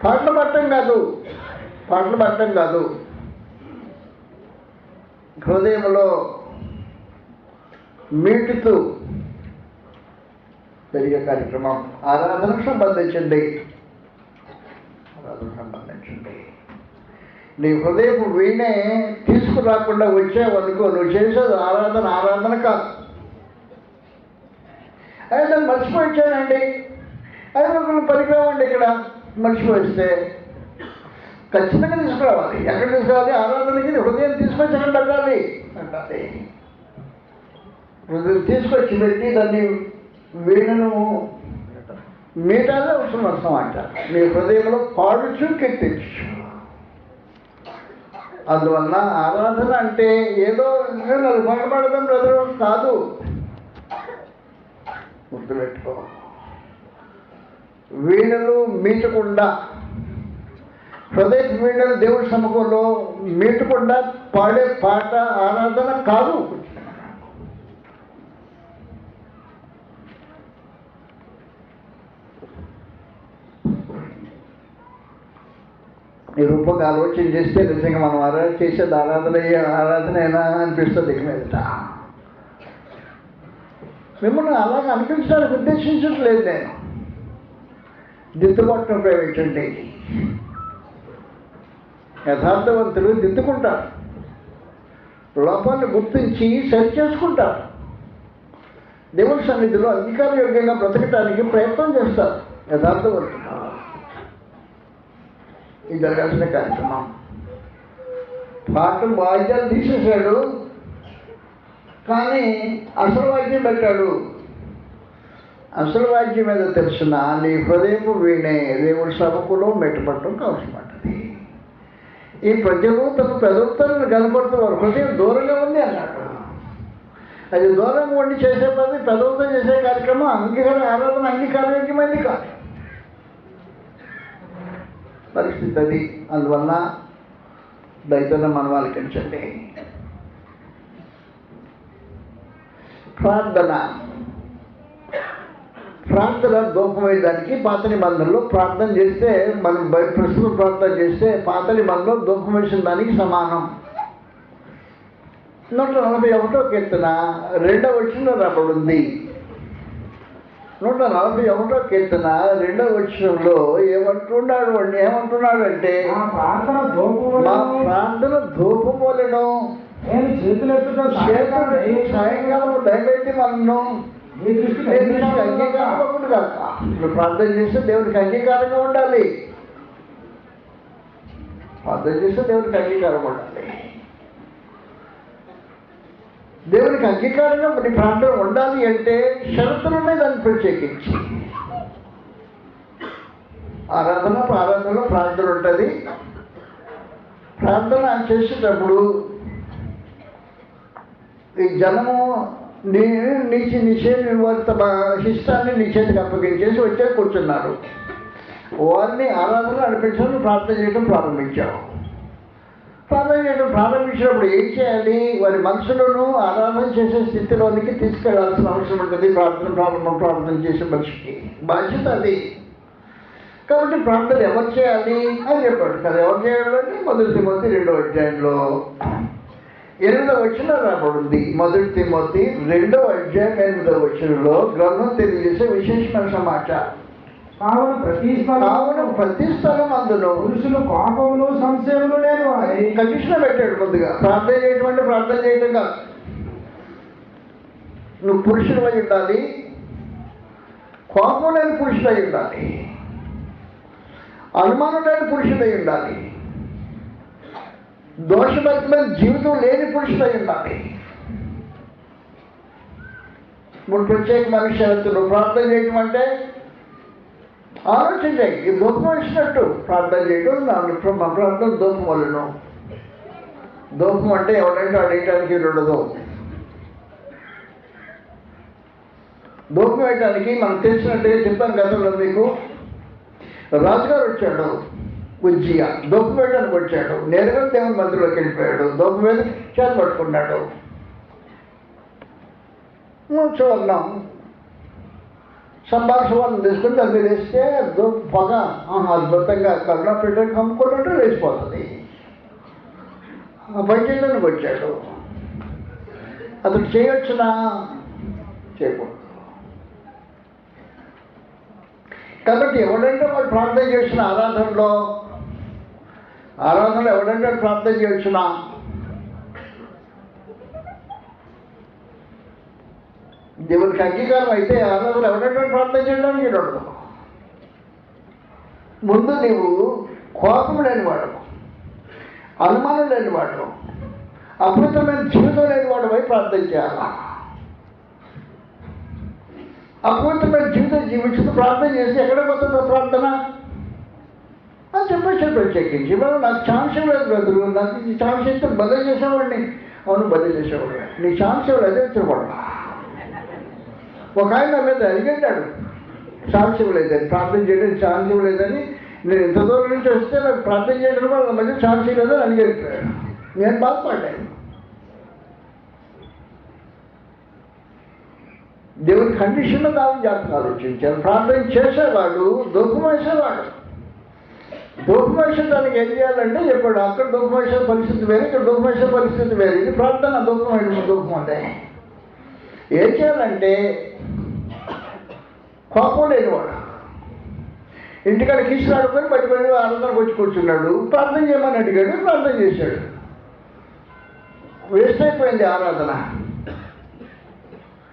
పాటలు పట్టడం కాదు, హృదయంలో మీటుతూ జరిగే కార్యక్రమం. ఆరాధనకు సంబంధించింది. నీ హృదయపు వీణే తీసుకురాకుండా వచ్చేవనుకో, నువ్వు చేసేది ఆరాధన కాదు. అయితే దాన్ని మర్చిపోయించానండి, అది ఒకళ్ళు పనికిరావండి. ఇక్కడ మర్చిపోయిస్తే ఖచ్చితంగా తీసుకురావాలి. ఎక్కడ తీసుకురావాలి? ఆరాధనకి హృదయం తీసుకొచ్చి ఎక్కడ పెట్టాలి అంటాలి. హృదయం తీసుకొచ్చి పెట్టి దాన్ని వీణను మీటాలే అవసరం అంటారు. నీ హృదయంలో పాడుచు కీర్తించు. అందువల్ల ఆరాధన అంటే ఏదో పాడడం బ్రదరు కాదు, గుర్తుపెట్టుకో. వీణలు మీటకుండా, హృదయ వీణలు దేవుడి సముఖంలో మీటకుండా పాడే పాట ఆరాధన కాదు. ఈ రూపంగా ఆలోచన చేస్తే నిజంగా మనం చేసేది ఆరాధనైనా అనిపిస్తుంది. ఇక మీద మిమ్మల్ని అలాగే అనిపించడానికి ఉద్దేశించట్లేదు నేను. దిద్దుబాటును ఉపయోగించండి. యథార్థవంతులు దిద్దుకుంటారు, లోపాలను గుర్తించి సరి చేసుకుంటారు, దేవుని సన్నిధిలో అధికారయోగ్యంగా బ్రతకటానికి ప్రయత్నం చేస్తారు యథార్థవంతులు. ఇది జరగాల్సిన కార్యక్రమం. పాటలు వాయిద్యాలు తీసేశాడు, కానీ అసలు వాయిద్యం పెట్టాడు. అసలు వాక్యం మీద తెలిసిన నీ హృదయపు వీణే దేవుడి సభకులో మెట్టుపట్టడం అవసరపడ్డది. ఈ ప్రజలు తమ పెదవులను కనపడుతున్నారు. హృదయం దూరంగా ఉంది అన్నాడు. అది దూరంగా ఉండి చేసే పని, పెదవులతో చేసే కార్యక్రమం ఆరాధన అంగీకారయోగ్యమైంది కాదు. పరిస్థితి అది. అందువల్ల దయచేసి మనం ఆలకించండి. ప్రార్థన ధూపమయ్యేదానికి పాత నిబంధనలో ప్రార్థన చేస్తే, మనం ప్రస్తుతం ప్రార్థన చేస్తే పాత నిబంధనలో ధూపం వేసిన దానికి సమానం. 141 కీర్తన 2వ వచనంలో రాబడింది. 141 కీర్తన 2వ వచనంలో ఏమంటున్నాడు అంటే,
మా ప్రార్థన
ధూపం వలెను,
నేను చేతులెత్తుట
సాయంకాలం దయపెట్టి మనను అంగీకారం కాక. నువ్వు ప్రార్థన చేస్తే దేవుడికి అంగీకారంగా ఉండాలి. ప్రార్థన చేస్తే దేవుడికి అంగీకారం ఉండాలి. దేవుడికి అంగీకారంగా నీ ప్రార్థన ఉండాలి అంటే షరతులు ఉన్నాయి దాన్ని ప్రత్యేకించి. ఆరాధనలో ప్రార్థన ఉంటుంది. ప్రార్థన చేసేటప్పుడు ఈ జనము వారి తమ ఇష్టాన్ని నీ చేతికి అప్పగించేసి వచ్చే కూర్చున్నారు. వారిని ఆరాధన నడిపించడం, ప్రార్థన చేయడం ప్రారంభించావు. ప్రార్థన చేయడం ప్రారంభించినప్పుడు ఏం చేయాలి? వారి మనసులను ఆరాధన చేసే స్థితిలోనికి తీసుకెళ్లాల్సిన అవసరం ఉంటుంది. ప్రార్థన చేసే మనిషికి బాధ్యత అది. కాబట్టి ప్రార్థన ఎవరు చేయాలి అని చెప్పాడు కదా. ఎవరు చేయాలంటే 1 తిమోతి 2వ అధ్యాయంలో 8వ వచనం రాబడింది. 1 తిమోతి 2వ అధ్యాయం 8వ వచనంలో గ్రంథం తెలియజేసే విశేషమైన సమాచారం.
కావున
ప్రతి స్థలం అందులో
పురుషులు కోపములు సంశయములు లేని వారి
కండిషన్ పెట్టాడు. ముందుగా ప్రార్థన చేయటం కాదు. నువ్వు పురుషుడు అయి ఉండాలి, కోపం లేని పురుషుడు అయి ఉండాలి, అనుమానం లేని పురుషుడు అయి ఉండాలి, దోషభరితమైన జీవితం లేని పురుషుడు అయి ఉండాలి. ఇప్పుడు ప్రత్యేకమైన షరతులు. ప్రార్థన చేయటం అంటే ఆలోచించాయి ఈ ధూపం వేసినట్టు ప్రార్థన చేయడం మా ప్రార్థన ధూపం వలను. ధూపం అంటే ఎవరంటే అడగటానికి ఉండదు. ధూపం వేయడానికి మనకు తెలిసినట్టుగా చెప్పాను గతంలో మీకు. రాజుగారు వచ్చాడు, ఉజ్జియా ధూపం వేయడానికి వచ్చాడు. నేరుగా దేవుని మందిరంలోకి వెళ్ళిపోయాడు. ధూపం వేసి చేత పట్టుకున్నాడు. చూడన్నాం సంభాషణ తీసుకుని దాని మీద వేస్తే పొగ అద్భుతంగా కరుణ పెట్టడానికి కమ్ముకున్నట్టు వేసిపోతుంది. ఆ పని చేయడానికి వచ్చాడు. అతను చేయొచ్చునా? చేయకూడదు. కాబట్టి ఎవడంటే వాడు ప్రార్థన చేసిన ఆరాధనలో ఎవడంటే ప్రార్థన చేయొచ్చునా? దేవునికి అంగీకారం అయితే ఆరాధన ఎవడంటే ప్రార్థన చేయడానికి ఉండదు. ముందు నీవు కోపం లేనివాడు, అనుమానం లేనివాడు, అద్భుతమైన జీవితం లేనివాడు అయి ప్రార్థన చేయాలా. అద్భుతమైన జీవితం జీవించుతూ ప్రార్థన చేసి ఎక్కడ పోతుందో ప్రార్థన అని చెప్పేసి ప్రత్యేకించి నాకు ఛాన్స్ ఇవ్వలేదు బ్రదరు, నాకు ఈ ఛాన్స్ ఇస్తే బదిలీ చేసేవాడిని. అవును, బదిలీ చేసేవాడు. నీ ఛాన్స్ ఇవ్వలేదు ఇచ్చేవాడు. ఒక ఆయన నా మీద అడిగాడు, ఛాన్స్ ఇవ్వలేదని, ప్రార్థన చేయడానికి ఛాన్స్ ఇవ్వలేదని. నేను ఇంత దూరం నుంచి వస్తే నాకు ప్రార్థన చేయడం వాళ్ళ మధ్య ఛాన్స్ ఇవ్వలేదని అడిగాడు. నేను బాధపడ్డాను. దేవుని కండిషన్లో దాని జాతకం ఆలోచించాను. ప్రార్థన చేసేవాడు ధూపం వేసేవాడు. ధూపం వేసేదానికి ఏం చేయాలంటే చెప్పాడు. అక్కడ ధూపం వేసే పరిస్థితి వేరు, ఇక్కడ ధూపం వేసే పరిస్థితి వేరు. ఇది ప్రార్థన ధూపం అంటే ఏం చేయాలంటే కోపం లేనివాడు ఇంటికాడ కీసులు ఆడుకొని బయటపడి ఆరాధనకు వచ్చి కూర్చున్నాడు. ప్రార్థన చేయమని అడిగాడు, ప్రార్థన చేశాడు. వేస్ట్ అయిపోయింది ఆరాధన.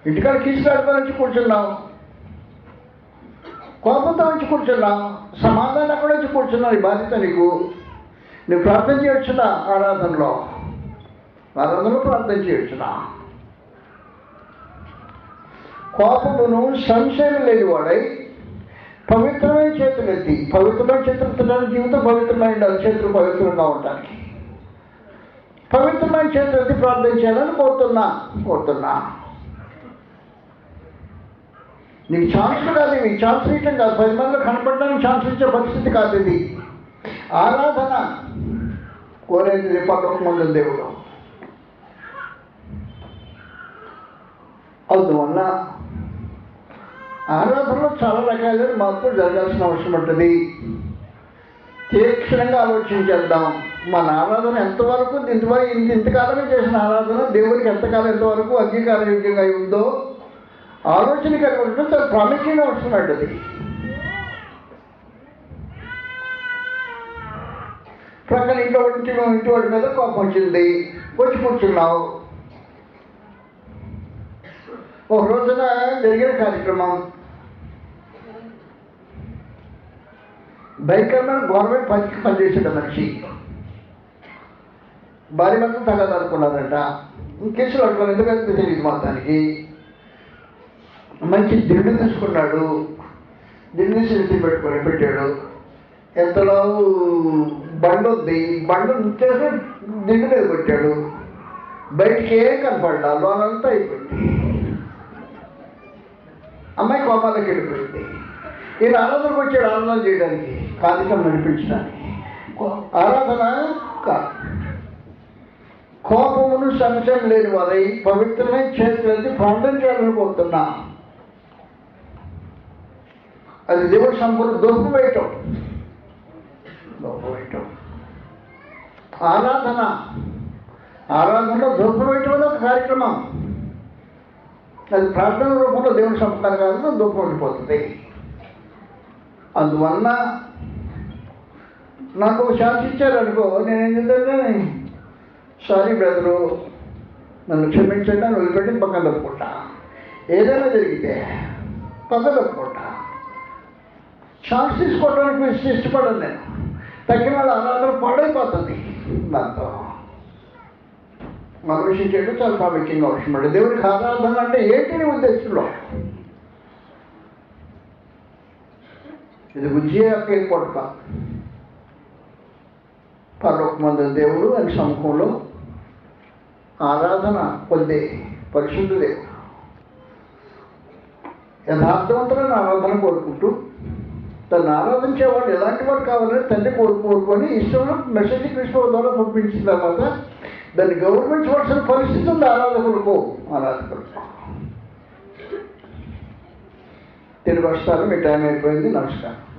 ఇంటికాడ కీసులు ఆడుకొని వచ్చి కూర్చున్నావు, కోపంతో వచ్చి కూర్చున్నావు, సమాధానం అక్కడ వచ్చి కూర్చున్నావు. ఈ బాధ్యత నీకు. నువ్వు ప్రార్థన చేయొచ్చునా? ఆరాధనలో ప్రార్థన చేయొచ్చునా? కోపమును సంశయం లేనివాడై పవిత్రమైన చేతులెత్తి, పవిత్రమైన చేతులెత్తడానికి జీవితం పవిత్రమైన ఉండాలి. చేతులు పవిత్రంగా ఉండడానికి పవిత్రమైన చేతులెత్తి ప్రార్థన చేయాలని కోరుతున్నా. నీకు ఛాన్స్ కాదు, ఇవి ఛాన్స్ ఇవ్వటం కాదు, 10 మందిలో కనపడడానికి ఛాన్స్ ఇచ్చే పరిస్థితి కాదు ఇది. ఆరాధన కోరేది పక్కమంది దేవుడు. అందువల్ల ఆరాధనలో చాలా రకాలైన మార్పులు జరగాల్సిన అవసరం ఉంటుంది. తీక్షణంగా ఆలోచించేద్దాం. మన ఆరాధన ఎంతవరకు ఇంతకాలమే చేసిన ఆరాధన దేవుడికి ఎంతవరకు అంగీకారయోగ్యంగా ఉందో ఆలోచన కలిగి ఉండడం చాలా ప్రాముఖ్యంగా వస్తున్నది. ప్రక్కన ఇంటి వాడి మీద కోపం వచ్చింది, వచ్చి కూర్చున్నావు. ఒక రోజున జరిగిన కార్యక్రమం, భయంకరమైన గవర్నమెంట్ పనికి పనిచేసేట మనిషి భార్య మాత్రం తగదనుకున్నారంట. కేసులు అడుగుతాను, ఎందుకంటే తెలియదు మొత్తానికి. మంచి దిండు తీసుకున్నాడు, దిండు తీసి పెట్టాడు. ఎంతలో బండి ఉంది, బండి చేసి దిండు మీద పెట్టాడు. బయటికి ఏం కనపడ్డా, లోనంతా అయిపోయింది. అమ్మాయి కోపాలకు వెళ్ళిపోయింది. ఈయన ఆరాధనకు వచ్చాడు, ఆరాధన చేయడానికి, కార్యక్రమం నడిపించడానికి. ఆరాధన కాదు. కోపమును సంశయం లేని వారై పవిత్రమైన చేతులెత్తి ప్రార్థన చేయాలని కోరుతున్నా. అది దేవుడు సంపూర్ణ ధూపం వేయటం. ఆరాధనలో ధూపం వేయటం అనేది ఒక కార్యక్రమం. అది ప్రార్థన రూపంలో దేవుని సంపూర్ణ కాదు, ధూపం ఉండిపోతుంది. అందువల్ల నాకు ఒక ఛాన్స్ ఇచ్చారనుకో, నేనేం చేద్దాను, సారీ బ్రదరు నన్ను క్షమించండి అని వదిలిపెట్టి పక్కన తప్పుకుంటా. ఏదైనా జరిగితే పక్కన తప్పుకుంటా. ఛాన్స్ తీసుకోవడానికి ఇష్టపడను నేను. తగ్గిన వాళ్ళ ఆరాధన పాడైపోతుంది. దాంతో మన విషయం చేయడం చాలా ప్రాముఖ్యంగా అవసరం. దేవుడికి ఆరాధన అంటే ఏంటి నీ ఉద్దేశంలో? ఇది బుజ్జి యొక్క ఏర్పాటు కాదు. పరలోకమందు దేవుడు అని సముఖంలో ఆరాధన పొందే పరిశుద్ధుడే యథార్థవంతులైన ఆరాధన కోరుకుంటూ తను ఆరాధించేవాడు ఎలాంటి వాడు కావాలని తండ్రి కోరుకొని ఇష్టంలో మెసేజ్ కృష్ణ ద్వారా పంపించిన తర్వాత దాన్ని గౌరవించవలసిన పరిస్థితి ఉంది ఆరాధకులకు. తిరిగి వస్తారు. మీ టైం అయిపోయింది. నమస్కారం.